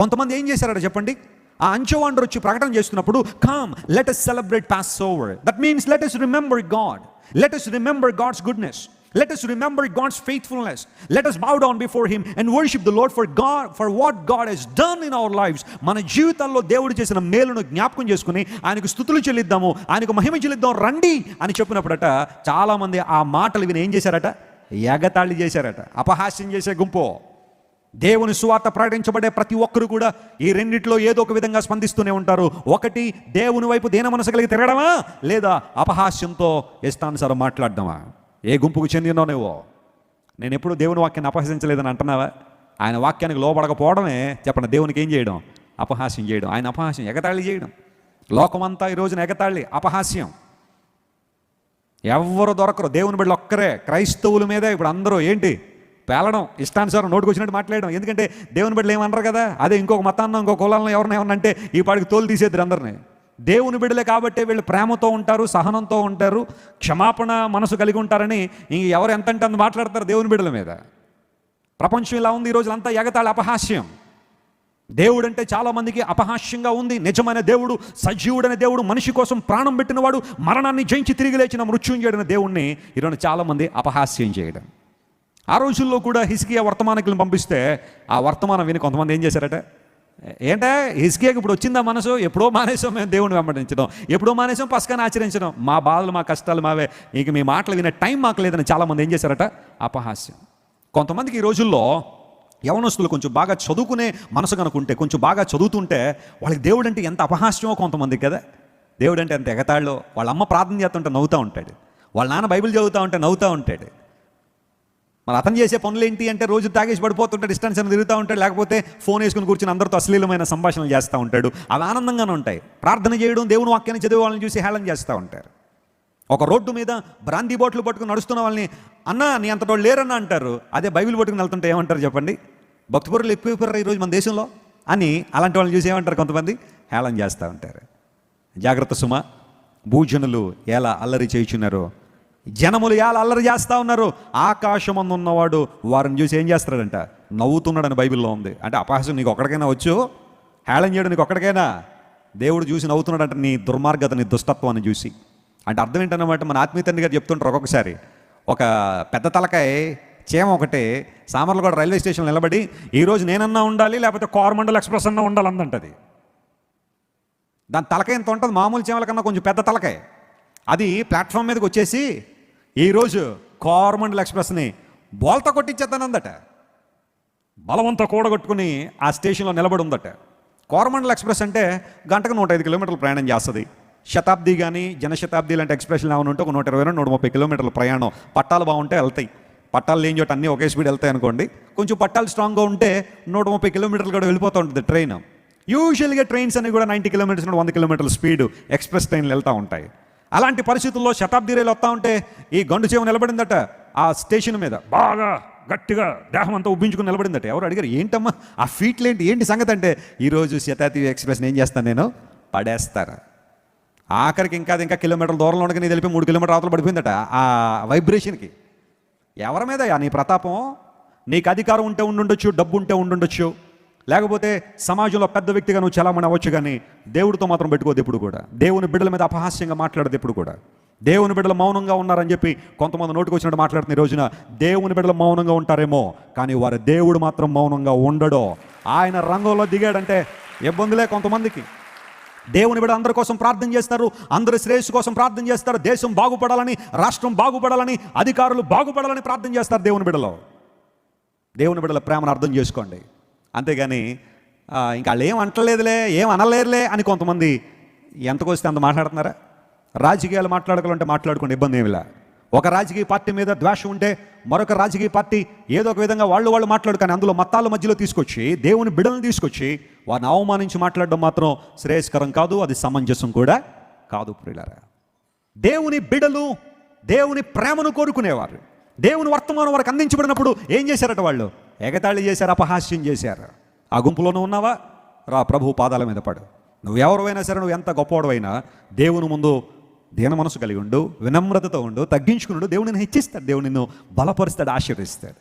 కొంతమంది ఏం చేశారట చెప్పండి? ఆ అంచెవాండర్ వచ్చి ప్రకటన చేస్తున్నప్పుడు, come let us celebrate Passover. That means let us remember God, let us remember God's goodness, let us remember God's faithfulness, let us bow down before him and worship the Lord for what God has done in our lives. మన జీవితాల్లో దేవుడు చేసిన మేలును జ్ఞాపకం చేసుకుని ఆయనకు స్తుతులు చెల్లిద్దాము, ఆయనకు మహిమ చెల్లిద్దాం రండి అని చెప్పినప్పుడట చాలా మంది ఆ మాటలు విని ఏం చేశారట? ఎగతాళి చేశారట. అపహాస్యం చేసే గుంపు. దేవుని సువార్త ప్రకటించబడే ప్రతి ఒక్కరు కూడా ఈ రెండిట్లో ఏదో ఒక విధంగా స్పందిస్తూనే ఉంటారు. ఒకటి, దేవుని వైపు దీన మనసు కలిగి తిరగడమా, లేదా అపహాస్యంతో ఇష్టానుసారం మాట్లాడడమా. ఏ గుంపుకు చెందినోనేవో. నేను ఎప్పుడు దేవుని వాక్యాన్ని అపహసించలేదని అంటున్నావా? ఆయన వాక్యానికి లోబడకపోవడమే చెప్పండి దేవునికి ఏం చేయడం? అపహాస్యం చేయడం. ఆయన అపహాస్యం, ఎగతాళి చేయడం. లోకమంతా ఈ రోజున ఎగతాళి, అపహాస్యం. ఎవ్వరు దొరకరు, దేవుని బిడ్డలు ఒక్కరే. క్రైస్తవుల మీదే ఇప్పుడు అందరూ ఏంటి పేలడం, ఇష్టానుసారం నోటుకు వచ్చినట్టు మాట్లాడడం. ఎందుకంటే దేవుని బిడ్డలు ఏమన్నారు కదా, అదే ఇంకొక మతాన్ని ఇంకొక కులాలను ఎవరిని ఏమన్నా అంటే ఈ పాడికి తోలు తీసేద్దరు అందరినీ. దేవుని బిడ్డలే కాబట్టి వీళ్ళు ప్రేమతో ఉంటారు, సహనంతో ఉంటారు, క్షమాపణ మనసు కలిగి ఉంటారని ఎవరు ఎంత అంటే అంత మాట్లాడతారు దేవుని బిడ్డల మీద. ప్రపంచం ఇలా ఉంది ఈ రోజు, అంతా ఎగతాళి, అపహాస్యం. దేవుడు అంటే చాలామందికి అపహాస్యంగా ఉంది. నిజమైన దేవుడు, సజీవుడైన దేవుడు, మనిషి కోసం ప్రాణం పెట్టినవాడు, మరణాన్ని జయించి తిరిగి లేచిన మృత్యుంజయుడైన దేవుణ్ణి ఈరోజు చాలామంది అపహాస్యం చేయడం. ఆ రోజుల్లో కూడా హిజ్కియా వర్తమానికులను పంపిస్తే ఆ వర్తమానం విని కొంతమంది ఏం చేశారట? ఏంటే హిజ్కియాకి ఇప్పుడు వచ్చిందా మనసు? ఎప్పుడో మానేసాం మేము దేవుని వెంబడించడం, ఎప్పుడో మానేసాం పస్కాన్ని ఆచరించడం, మా బాధలు మా కష్టాలు మావే, ఇక మీ మాటలు వినే టైం మాకు లేదని చాలామంది ఏం చేశారట? అపహాస్యం. కొంతమందికి ఈ రోజుల్లో యవనస్తులు కొంచెం బాగా చదువుకునే మనసు కనుకుంటే, కొంచెం బాగా చదువుతుంటే వాళ్ళకి దేవుడు అంటే ఎంత అపహాస్యమో కొంతమందికి కదా. దేవుడు అంటే ఎంత ఎగతాళ్ళో. వాళ్ళ అమ్మ ప్రార్థన చేస్తుంటే నవ్వుతూ ఉంటాడు, వాళ్ళ నాన్న బైబిల్ చదువుతూ ఉంటే నవ్వుతూ ఉంటాడు. మరి అతను చేసే పనులు ఏంటి అంటే రోజు తాగేసి పడిపోతుంటాడు, ఇష్టాన్ని తిరుగుతూ ఉంటాడు, లేకపోతే ఫోన్ వేసుకుని కూర్చొని అందరితో అశ్లీలమైన సంభాషణలు చేస్తూ ఉంటాడు. అవి ఆనందంగానే ఉంటాయి. ప్రార్థన చేయడం, దేవుని వాక్యాన్ని చదివే వాళ్ళని చూసి హేళన చేస్తూ ఉంటారు. ఒక రోడ్డు మీద బ్రాందీ బాటిల్ పట్టుకుని నడుస్తున్న వాళ్ళని, అన్నా నీ అంతటోళ్ళు లేరన్నా అంటారు. అదే బైబిల్ పట్టుకుని వెళ్తుంటే ఏమంటారు చెప్పండి? భక్తిపరులు ఎక్కువైపోయారు ఈరోజు మన దేశంలో అని అలాంటి వాళ్ళని చూసి ఏమంటారు? కొంతమంది హేళన చేస్తూ ఉంటారు. జాగ్రత్త సుమ, భూజనులు ఎలా అల్లరి చేయుచున్నారు, జనములు ఎలా అల్లరి చేస్తూ ఉన్నారు. ఆకాశమందు ఉన్నవాడు వారిని చూసి ఏం చేస్తాడంట? నవ్వుతున్నాడని బైబిల్లో ఉంది. అంటే అపహాస్యం నీకు ఒక్కడికైనా వచ్చు? హేళన చేయడం నీకు ఒక్కడికైనా? దేవుడు చూసి నవ్వుతున్నాడంట నీ దుర్మార్గత, నీ దుష్టత్వాన్ని చూసి. అంటే అర్థం ఏంటన్నమాట? మన ఆత్మీయ తండ్రి గారు చెప్తుంటారు ఒక్కొక్కసారి, ఒక పెద్ద తలకాయ చేమ ఒకటే సామర్లగూడ రైల్వే స్టేషన్లో నిలబడి, ఈరోజు నేనన్నా ఉండాలి లేకపోతే కోరమండల్ ఎక్స్ప్రెస్ అన్నా ఉండాలందంటది. దాని తలకాయ ఎంత ఉంటుంది? మామూలు చేమల కన్నా కొంచెం పెద్ద తలకాయ. అది ప్లాట్ఫామ్ మీదకి వచ్చేసి ఈరోజు కోరమండల్ ఎక్స్ప్రెస్ని బోల్తా కొట్టించేద్దానందట. బలవంతా కూడగొట్టుకుని ఆ స్టేషన్లో నిలబడి ఉందట. కోరమండల్ ఎక్స్ప్రెస్ అంటే గంటకు 105 కిలోమీటర్లు ప్రయాణం చేస్తుంది. శతాబ్ది కానీ జనశతాబ్ది లాంటి ఎక్స్ప్రెస్లు ఏమైనా ఉంటే ఒక 120-130 కిలోమీటర్ల ప్రయాణం. పట్టాలు బాగుంటే వెళ్తాయి. పట్టాలు లేని చోట అన్నీ ఒకే స్పీడ్ వెళ్తాయి అనుకోండి. కొంచెం పట్టాలు స్ట్రాంగ్గా ఉంటే 130 కిలోమీటర్లు కూడా వెళ్ళిపోతూ ఉంటుంది ట్రైన్. యూజువల్గా ట్రైన్స్ అన్ని కూడా 90 కిలోమీటర్స్ నుండి 100 కిలోమీటర్ల స్పీడ్ ఎక్స్ప్రెస్ ట్రైన్లు వెళ్తూ ఉంటాయి. అలాంటి పరిస్థితుల్లో శతాబ్ది రైలు వస్తూ ఉంటే ఈ గండు చేమ నిలబడిందట ఆ స్టేషన్ మీద, బాగా గట్టిగా దేహం అంతా ఉబ్బించుకుని నిలబడిందట. ఎవరు అడిగారు ఏంటమ్మా ఆ ఫీట్లు ఏంటి సంగతి అంటే, ఈరోజు శతాబ్ది ఎక్స్ప్రెస్ని ఏం చేస్తాను నేను? పడేస్తారా. ఆఖరికి ఇంకా కిలోమీటర్ల దూరంలో ఉండగా నీ తెలిపి 3 కిలోమీటర్ అవతల పడిపోయిందట ఆ వైబ్రేషన్కి. ఎవరి మీద నీ ప్రతాపం? నీకు అధికారం ఉంటే ఉండుండొచ్చు, డబ్బు ఉంటే ఉండుండొచ్చు, లేకపోతే సమాజంలో పెద్ద వ్యక్తిగా నువ్వు చలామణి అవ్వచ్చు, కానీ దేవుడితో మాత్రం పెట్టుకోదు ఎప్పుడు కూడా. దేవుని బిడ్డల మీద అపహాస్యంగా మాట్లాడదు ఎప్పుడు కూడా. దేవుని బిడ్డలు మౌనంగా ఉన్నారని చెప్పి కొంతమంది నోటికి వచ్చినట్టు మాట్లాడుతున్న ఈ రోజున దేవుని బిడ్డలు మౌనంగా ఉంటారేమో, కానీ వారి దేవుడు మాత్రం మౌనంగా ఉండడో. ఆయన రంగంలో దిగాడంటే ఇబ్బందులే కొంతమందికి. దేవుని బిడ్డ అందరి కోసం ప్రార్థన చేస్తారు, అందరి శ్రేయస్సు కోసం ప్రార్థన చేస్తారు, దేశం బాగుపడాలని, రాష్ట్రం బాగుపడాలని, అధికారులు బాగుపడాలని ప్రార్థన చేస్తారు దేవుని బిడ్డలో. దేవుని బిడ్డల ప్రేమను అర్థం చేసుకోండి. అంతేగాని ఇంకా వాళ్ళు ఏం అంటలేదులే, ఏం అనలేరులే అని కొంతమంది ఎంతకు వస్తే అంత మాట్లాడుతున్నారా? రాజకీయాలు మాట్లాడుకోవాలంటే మాట్లాడుకోండి, ఇబ్బంది ఏమిలా. ఒక రాజకీయ పార్టీ మీద ద్వేషం ఉంటే మరొక రాజకీయ పార్టీ ఏదో ఒక విధంగా వాళ్ళు మాట్లాడు, కానీ అందులో మతాల మధ్యలో తీసుకొచ్చి దేవుని బిడ్డలను తీసుకొచ్చి వారిని అవమానించి మాట్లాడడం మాత్రం శ్రేయస్కరం కాదు, అది సమంజసం కూడా కాదు. ప్రియులారా, దేవుని బిడ్డలు దేవుని ప్రేమను కోరుకునేవారు. దేవుని వర్తమానం వారికి అందించబడినప్పుడు ఏం చేశారట? వాళ్ళు ఎగతాళి చేశారు, అపహాస్యం చేశారు. ఆ గుంపులోనూ ఉన్నావా? రా ప్రభు పాదాల మీద పడు. నువ్వు ఎవరైనా సరే, నువ్వు ఎంత గొప్పవాడైనా దేవుని ముందు దీన మనసు కలిగి ఉండు, వినమ్రతతో ఉండు, తగ్గించుకున్నాడు. దేవుడు నిన్ను హెచ్చిస్తాడు, దేవుడు నిన్ను బలపరుస్తాడు, ఆశీర్వదిస్తాడు.